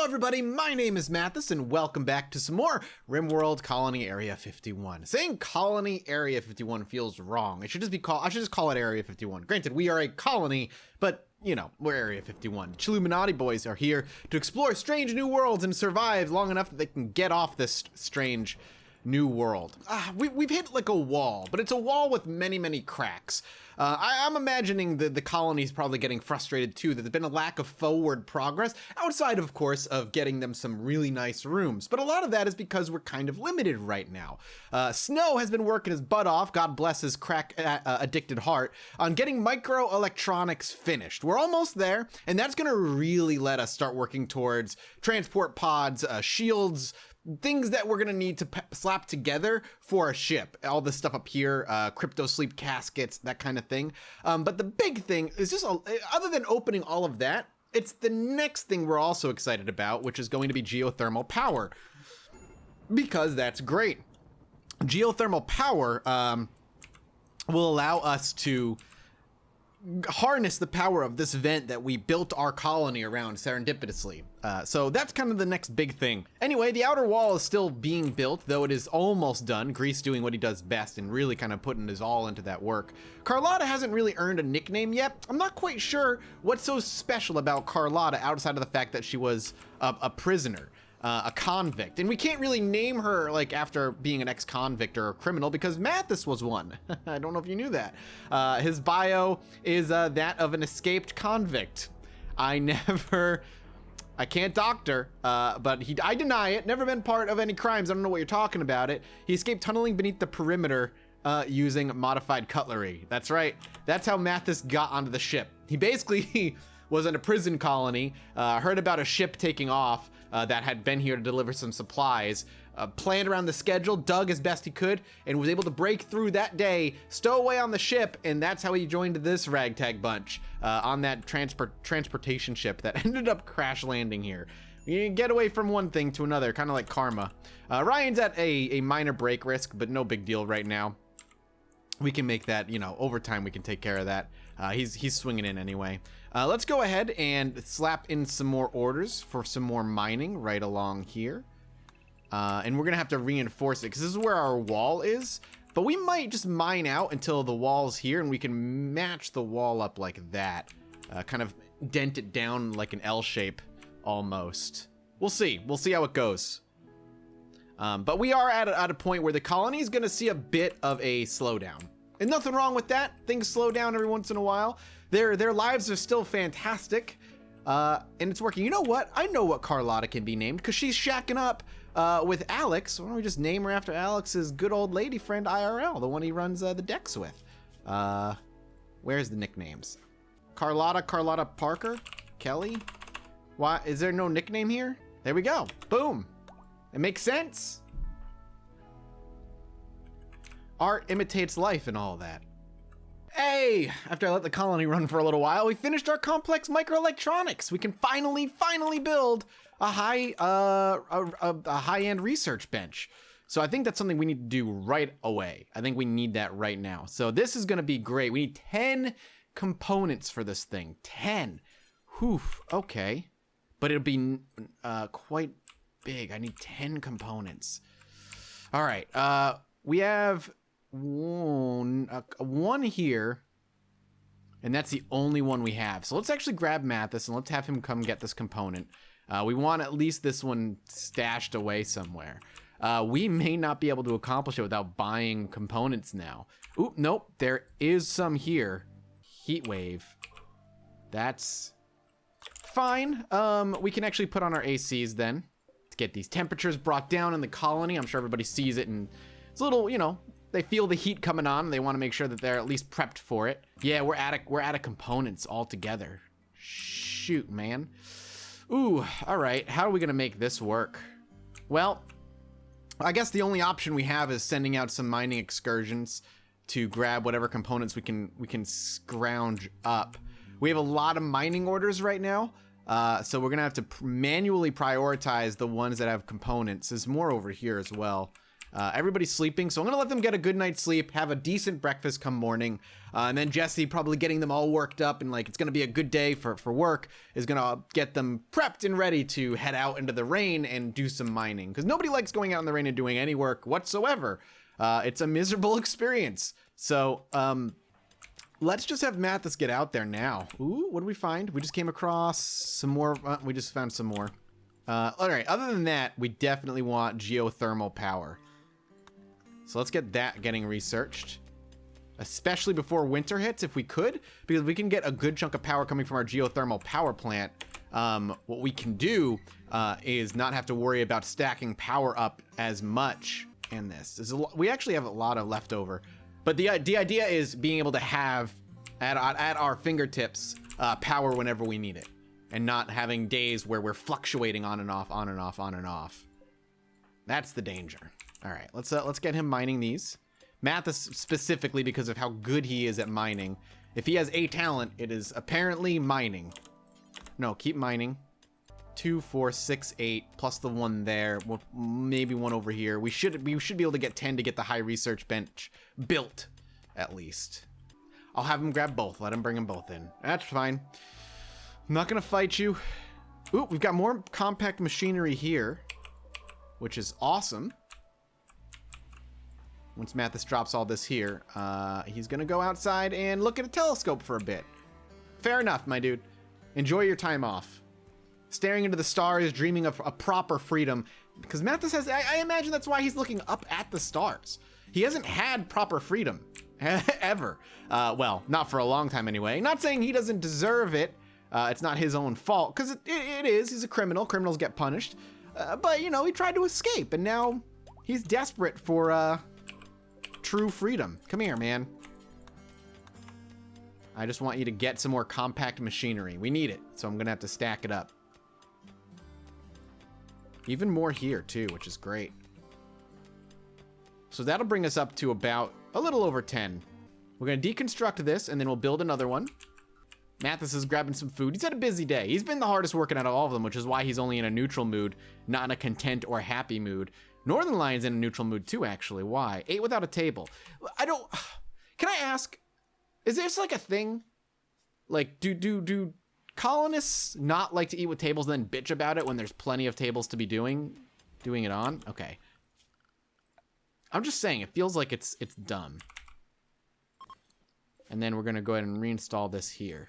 everybody, my name is Mathis and welcome back to some more Rimworld Colony Area 51. Saying Colony Area 51 feels wrong. I should just call it Area 51. Granted, we are a colony, but you know, we're Area 51. The Chilluminati boys are here to explore strange new worlds and survive long enough that they can get off this strange new world. We've hit like a wall, but it's a wall with many cracks. I'm imagining the colony's probably getting frustrated too, that there's been a lack of forward progress, outside of course of getting them some really nice rooms. But a lot of that is because we're kind of limited right now. Snow has been working his butt off, God bless his crack addicted heart, on getting microelectronics finished. We're almost there, and that's gonna really let us start working towards transport pods, shields, things that we're gonna need to slap together for a ship. All this stuff up here, crypto sleep caskets, that kind of thing. But the big thing is just, other than opening all of that, it's the next thing we're also excited about, which is going to be geothermal power. Because that's great. Geothermal power will allow us to harness the power of this vent that we built our colony around serendipitously. So that's kind of the next big thing. Anyway, the outer wall is still being built, though it is almost done. Grease doing what he does best and really kind of putting his all into that work. Carlotta hasn't really earned a nickname yet. I'm not quite sure what's so special about Carlotta outside of the fact that she was a prisoner. A convict, and we can't really name her like after being an ex-convict or a criminal because Mathis was one. I don't know if you knew that. His bio is that of an escaped convict. I can't doctor, but I deny it. Never been part of any crimes. I don't know what you're talking about it. He escaped tunneling beneath the perimeter using modified cutlery. That's right. That's how Mathis got onto the ship. He basically was in a prison colony, heard about a ship taking off that had been here to deliver some supplies, planned around the schedule, dug as best he could, and was able to break through that day, stow away on the ship, and that's how he joined this ragtag bunch on that transportation ship that ended up crash landing here. You get away from one thing to another, kind of like karma. Ryan's at a minor break risk, but no big deal right now. We can make that, you know, over time we can take care of that. He's swinging in anyway. Let's go ahead and slap in some more orders for some more mining right along here. And we're gonna have to reinforce it because this is where our wall is, but we might just mine out until the wall's here and we can match the wall up like that. Kind of dent it down like an L shape almost. We'll see how it goes. But we are at a point where the colony is gonna see a bit of a slowdown. And nothing wrong with that. Things slow down every once in a while. Their lives are still fantastic, and it's working. You know what? I know what Carlotta can be named because she's shacking up with Alex. Why don't we just name her after Alex's good old lady friend IRL, the one he runs the decks with? Where's the nicknames? Carlotta Parker, Kelly. Why is there no nickname here? There we go. Boom. It makes sense. Art imitates life and all that. Hey, after I let the colony run for a little while, we finished our complex microelectronics. We can finally build a high-end research bench. So I think that's something we need to do right away. I think we need that right now. So this is gonna be great. We need 10 components for this thing. 10. Oof, okay. But it'll be quite big. I need 10 components. All right, we have one here, and that's the only one we have. So let's actually grab Mathis and let's have him come get this component. We want at least this one stashed away somewhere. We may not be able to accomplish it without buying components now. Oop, nope, there is some here. Heat wave. That's fine. We can actually put on our ACs then to get these temperatures brought down in the colony. I'm sure everybody sees it, and it's a little, you know, they feel the heat coming on and they want to make sure that they're at least prepped for it. Yeah, we're out of components altogether. Shoot, man. Ooh, all right. How are we gonna make this work? Well, I guess the only option we have is sending out some mining excursions to grab whatever components we can scrounge up. We have a lot of mining orders right now, so we're gonna have to manually prioritize the ones that have components. There's more over here as well. Everybody's sleeping, so I'm gonna let them get a good night's sleep, have a decent breakfast come morning, and then Jesse, probably getting them all worked up and like it's gonna be a good day for work, is gonna get them prepped and ready to head out into the rain and do some mining, because nobody likes going out in the rain and doing any work whatsoever. It's a miserable experience. So let's just have Mathis get out there now. Ooh, what did we find? We just came across some more. We just found some more. All right, other than that, we definitely want geothermal power. So let's get that getting researched, especially before winter hits if we could, because we can get a good chunk of power coming from our geothermal power plant. What we can do is not have to worry about stacking power up as much in this. We actually have a lot of leftover, but the idea is being able to have at our fingertips power whenever we need it, and not having days where we're fluctuating on and off, on and off, on and off. That's the danger. All right, let's get him mining these. Mathis specifically, because of how good he is at mining. If he has a talent, it is apparently mining. No, keep mining. 2, 4, 6, 8, plus the one there. Well, maybe one over here. We should be able to get 10 to get the high research bench built, at least. I'll have him grab both. Let him bring them both in. That's fine. I'm not gonna fight you. Ooh, we've got more compact machinery here, which is awesome. Once Mathis drops all this here, he's gonna go outside and look at a telescope for a bit. Fair enough, my dude. Enjoy your time off. Staring into the stars, dreaming of a proper freedom. Because Mathis has, I imagine that's why he's looking up at the stars. He hasn't had proper freedom, ever. Well, not for a long time anyway. Not saying he doesn't deserve it. It's not his own fault, because it is. He's a criminal. Criminals get punished. But, you know, he tried to escape, and now he's desperate for, true freedom. Come here, man. I just want you to get some more compact machinery. We need it, so I'm gonna have to stack it up. Even more here too, which is great. So that'll bring us up to about a little over 10. We're gonna deconstruct this, and then we'll build another one. Mathis is grabbing some food. He's had a busy day. He's been the hardest working out of all of them, which is why he's only in a neutral mood, not in a content or happy mood. Northern Lion's in a neutral mood too, actually. Why? 8 without a table. Can I ask, is this like a thing? Like, do colonists not like to eat with tables and then bitch about it when there's plenty of tables to be doing it on? Okay. I'm just saying, it feels like it's dumb. And then we're gonna go ahead and reinstall this here.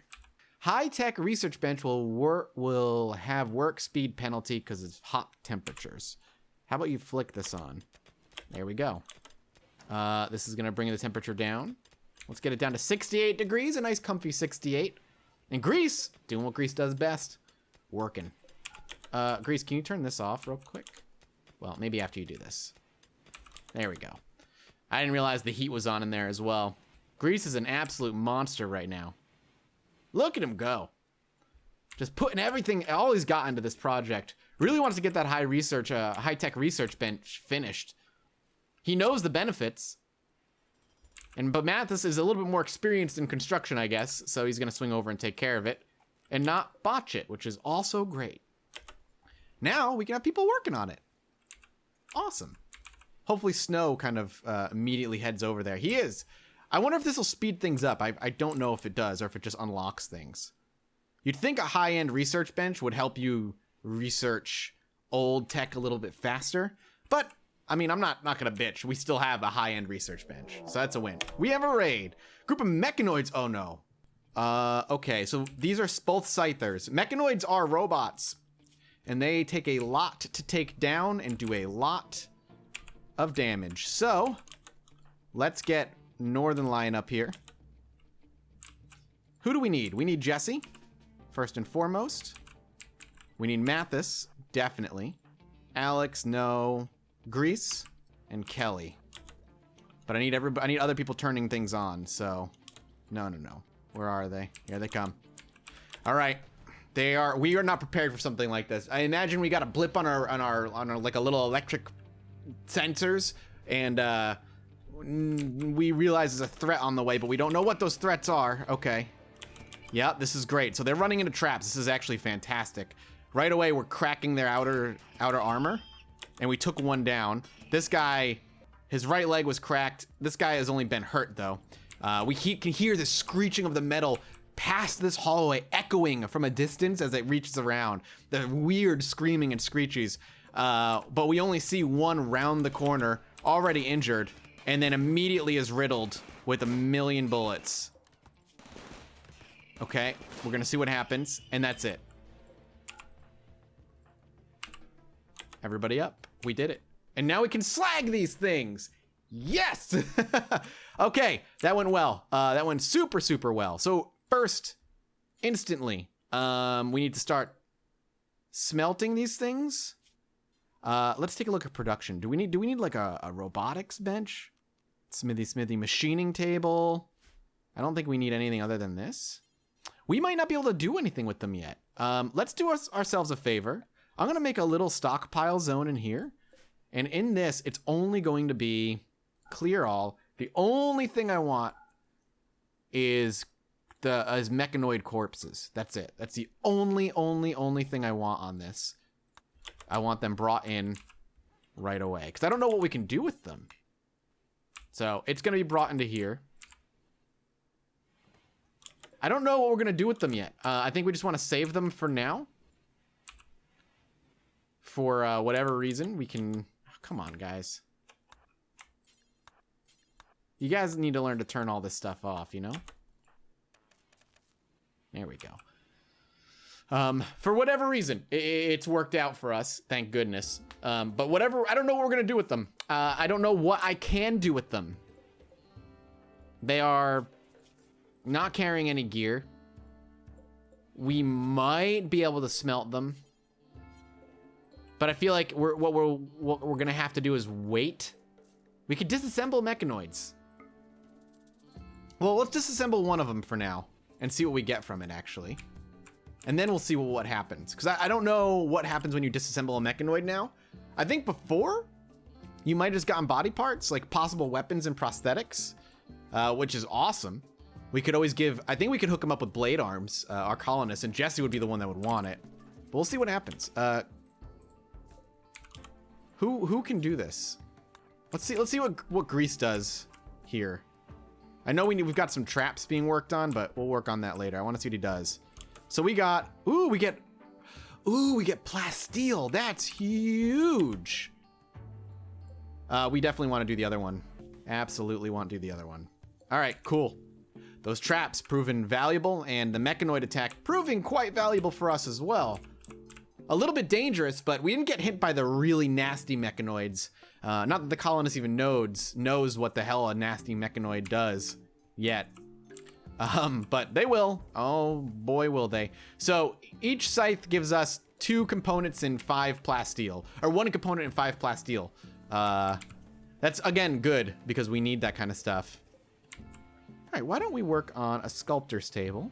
High-tech research bench will have work speed penalty because it's hot temperatures. How about you flick this on? There we go. This is gonna bring the temperature down. Let's get it down to 68 degrees, a nice comfy 68. And Grease, doing what Grease does best, working. Grease, can you turn this off real quick? Well, maybe after you do this. There we go. I didn't realize the heat was on in there as well. Grease is an absolute monster right now. Look at him go. Just putting everything, all he's got into this project. Really wants to get that high-tech research bench finished. He knows the benefits. But Mathis is a little bit more experienced in construction, I guess, so he's gonna swing over and take care of it and not botch it, which is also great. Now we can have people working on it. Awesome. Hopefully Snow kind of immediately heads over there. He is. I wonder if this will speed things up. I don't know if it does or if it just unlocks things. You'd think a high-end research bench would help you research old tech a little bit faster, but I mean, I'm not gonna bitch. We still have a high-end research bench, so that's a win. We have a raid. Group of mechanoids. Oh no. Okay, so these are both scythers. Mechanoids are robots, and they take a lot to take down and do a lot of damage. So let's get Northern Lion up here. Who do we need? We need Jesse, first and foremost. We need Mathis, definitely. Alex, no. Grease and Kelly. But I need other people turning things on, so no. Where are they? Here they come. All right. We are not prepared for something like this. I imagine we got a blip on our like a little electric sensors, and we realize there's a threat on the way, but we don't know what those threats are. Okay. Yeah, this is great. So they're running into traps. This is actually fantastic. Right away, we're cracking their outer armor. And we took one down. This guy His right leg was cracked. This guy has only been hurt, though. We can hear the screeching of the metal past this hallway, echoing from a distance as it reaches around. The weird screaming and screeches. But we only see one round the corner, already injured, and then immediately is riddled with 1,000,000 bullets. Okay, we're gonna see what happens, and that's it. Everybody up. We did it. And now we can slag these things. Yes! Okay, that went well. That went super, super well. So first, instantly, we need to start smelting these things. Let's take a look at production. Do we need like a robotics bench? Smithy machining table. I don't think we need anything other than this. We might not be able to do anything with them yet. Let's do ourselves a favor. I'm gonna make a little stockpile zone in here. And in this, it's only going to be clear all. The only thing I want is mechanoid corpses. That's it. That's the only thing I want on this. I want them brought in right away, because I don't know what we can do with them. So it's going to be brought into here. I don't know what we're going to do with them yet. I think we just want to save them for now. For whatever reason, we can... Come on, guys. You guys need to learn to turn all this stuff off, you know? There we go. For whatever reason, it's worked out for us, thank goodness. But whatever, I don't know what we're gonna do with them. I don't know what I can do with them. They are not carrying any gear. We might be able to smelt them. But I feel like what we're gonna have to do is wait. We could disassemble mechanoids. Well, let's disassemble one of them for now and see what we get from it, actually. And then we'll see what happens. Because I don't know what happens when you disassemble a mechanoid now. I think before, you might have just gotten body parts, like possible weapons and prosthetics, which is awesome. We could always give, I think we could hook them up with blade arms, our colonists, and Jesse would be the one that would want it. But we'll see what happens. Who can do this? Let's see what Grease does here. I know we've got some traps being worked on, but we'll work on that later. I want to see what he does. So we got, we get plasteel. That's huge. We definitely want to do the other one. Absolutely want to do the other one. All right, cool. Those traps proven valuable, and the mechanoid attack proving quite valuable for us as well. A little bit dangerous, but we didn't get hit by the really nasty mechanoids. Not that the colonist even knows what the hell a nasty mechanoid does yet. But they will. Oh boy, will they. So each scythe gives us 2 components in 5 plasteel, or 1 component in 5 plasteel. That's again good because we need that kind of stuff. All right, why don't we work on a sculptor's table?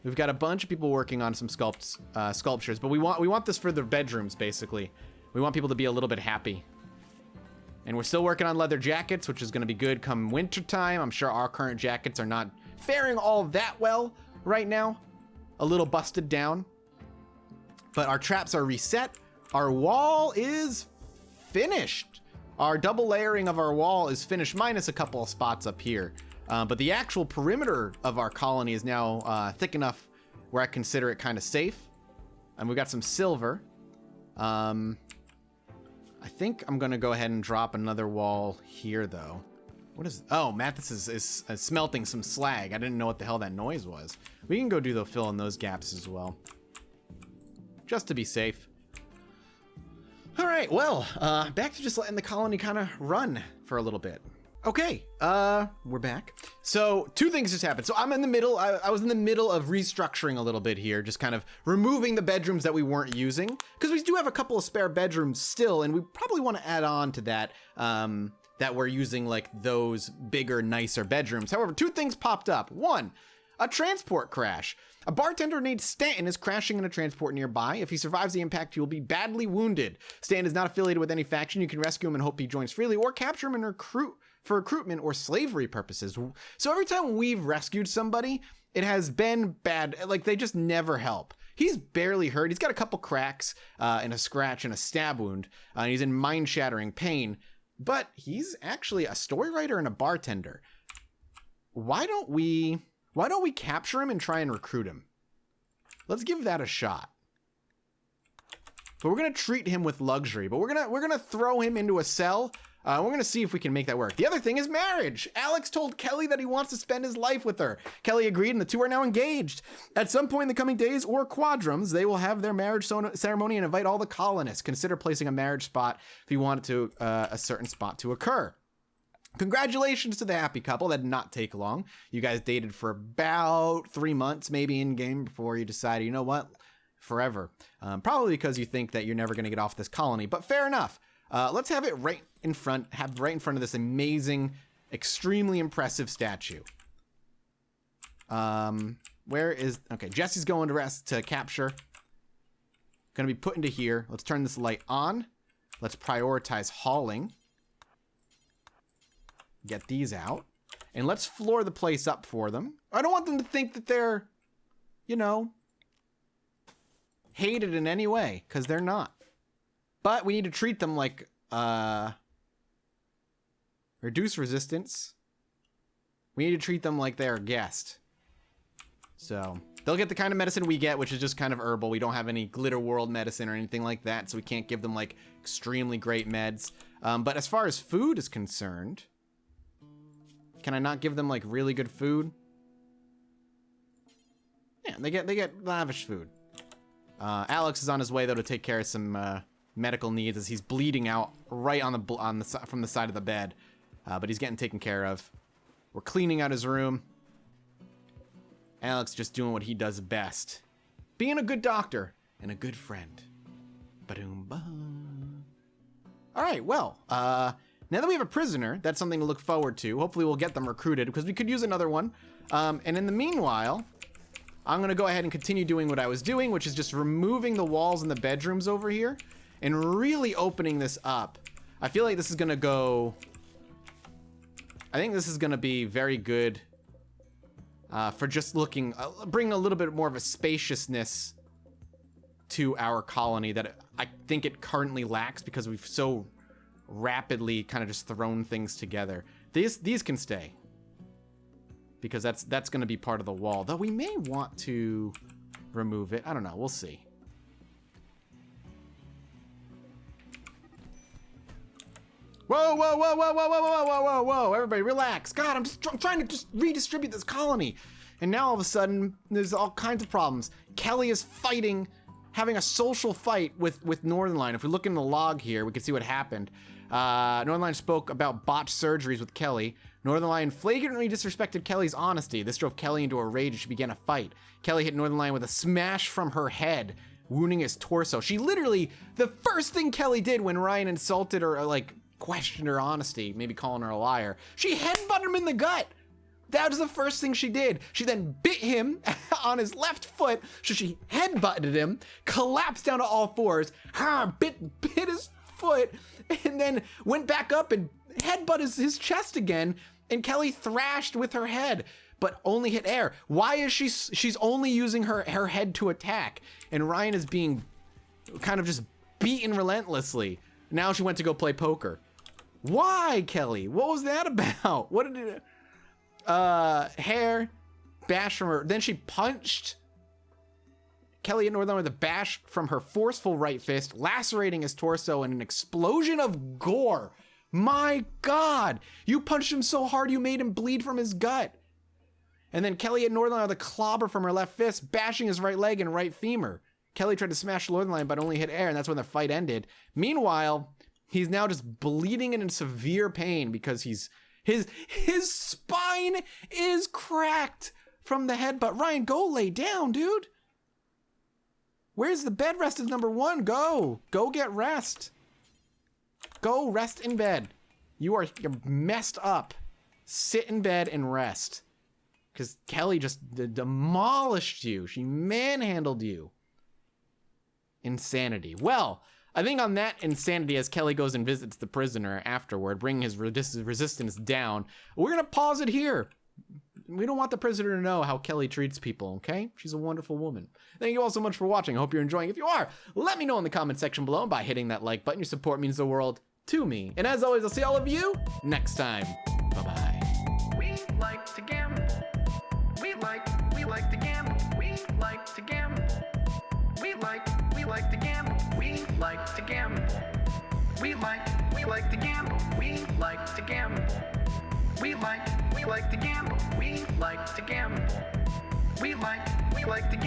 We've got a bunch of people working on some sculptures, but we want this for the bedrooms, basically. We want people to be a little bit happy. And we're still working on leather jackets, which is going to be good come winter time. I'm sure our current jackets are not faring all that well right now. A little busted down. But our traps are reset. Our wall is finished. Our double layering of our wall is finished, minus a couple of spots up here. But the actual perimeter of our colony is now thick enough where I consider it kind of safe. And we got some silver. I think I'm gonna go ahead and drop another wall here, though. What is? Oh, Mathis is smelting some slag. I didn't know what the hell that noise was. We can go do the fill in those gaps as well, just to be safe. All right, well, back to just letting the colony kind of run for a little bit. Okay, we're back. So 2 things just happened. So I'm in the middle, I was in the middle of restructuring a little bit here, just kind of removing the bedrooms that we weren't using, because we do have a couple of spare bedrooms still, and we probably want to add on to that, that we're using like those bigger, nicer bedrooms. However, 2 things popped up. 1, a transport crash. A bartender named Stanton is crashing in a transport nearby. If he survives the impact, he will be badly wounded. Stanton is not affiliated with any faction. You can rescue him and hope he joins freely, or capture him and for recruitment or slavery purposes. So every time we've rescued somebody, it has been bad. Like, they just never help. He's barely hurt. He's got a couple cracks and a scratch and a stab wound. And he's in mind-shattering pain. but he's actually a story writer and a bartender. Why don't we capture him and try and recruit him? Let's give that a shot. But we're gonna treat him with luxury, but we're gonna throw him into a cell. We're gonna see if we can make that work. The other thing is marriage. Alex told Kelly that he wants to spend his life with her. Kelly agreed, and the two are now engaged. At some point in the coming days or quadrums, they will have their marriage ceremony and invite all the colonists. Consider placing a marriage spot if you want it to a certain spot to occur. Congratulations to the happy couple. That did not take long. You guys dated for about 3 months, maybe in game, before you decided, you know what, forever. Probably because you think that you're never going to get off this colony, but fair enough. Let's have it right in front of this amazing, extremely impressive statue. Okay, Jesse's going to capture. Gonna be put into here. Let's turn this light on. Let's prioritize hauling. Get these out. And let's floor the place up for them. I don't want them to think that they're, you know, hated in any way, because they're not. But we need to treat them like, reduce resistance. We need to treat them like they're a guest. So, they'll get the kind of medicine we get, which is just kind of herbal. We don't have any Glitter World medicine or anything like that, so we can't give them, like, extremely great meds. But as far as food is concerned, can I not give them, like, really good food? Yeah, they get lavish food. Alex is on his way, though, to take care of some, medical needs as he's bleeding out right from the side of the bed, but he's getting taken care of. We're cleaning out his room. Alex just doing what he does best, being a good doctor and a good friend. Ba-doom-ba. All right, well, now that we have a prisoner, that's something to look forward to. Hopefully we'll get them recruited, because we could use another one. And in the meanwhile, I'm gonna go ahead and continue doing what I was doing, which is just removing the walls in the bedrooms over here and really opening this up. I feel like this is gonna go... I think this is gonna be very good for just looking, bring a little bit more of a spaciousness to our colony that I think it currently lacks, because we've so rapidly kind of just thrown things together. These can stay, because that's gonna be part of the wall, though we may want to remove it. I don't know, we'll see. Whoa, whoa, whoa, whoa, whoa, whoa, whoa, whoa, whoa, whoa, everybody relax. God, I'm trying to just redistribute this colony. And now all of a sudden, there's all kinds of problems. Kelly is having a social fight with Northern Line. If we look in the log here, we can see what happened. Northern Line spoke about botched surgeries with Kelly. Northern Line flagrantly disrespected Kelly's honesty. This drove Kelly into a rage and she began a fight. Kelly hit Northern Line with a smash from her head, wounding his torso. She literally, the first thing Kelly did when Ryan insulted her, or like questioned her honesty, maybe calling her a liar, she headbutted him in the gut. That was the first thing she did. She then bit him on his left foot, so she headbutted him, collapsed down to all fours, bit his foot, and then went back up and headbutted his chest again, and Kelly thrashed with her head, but only hit air. Why is she's only using her head to attack, and Ryan is being kind of just beaten relentlessly. Now she went to go play poker. Why, Kelly? What was that about? What did it... hair, bash from her. Then she punched Kelly hit Northern with a bash from her forceful right fist, lacerating his torso in an explosion of gore. My God, you punched him so hard you made him bleed from his gut. And then Kelly hit Northern with a clobber from her left fist, bashing his right leg and right femur. Kelly tried to smash Northern Line, but only hit air, and that's when the fight ended. Meanwhile, he's now just bleeding and in severe pain because his spine is cracked from the headbutt. Ryan, go lay down, dude. Where's the bed rest is number one? Go get rest. Go rest in bed. You're messed up. Sit in bed and rest. Because Kelly just demolished you. She manhandled you. Insanity. Well, I think on that insanity, as Kelly goes and visits the prisoner afterward, bringing his resistance down, we're going to pause it here. We don't want the prisoner to know how Kelly treats people, okay? She's a wonderful woman. Thank you all so much for watching. I hope you're enjoying. If you are, let me know in the comment section below by hitting that like button. Your support means the world to me. And as always, I'll see all of you next time. Bye-bye. We like to gamble. We like to gamble. We like to gamble. We like to gamble. We like to gamble. We like to gamble. We like to gamble. We like to gamble. We like to gamble. We like to gamble.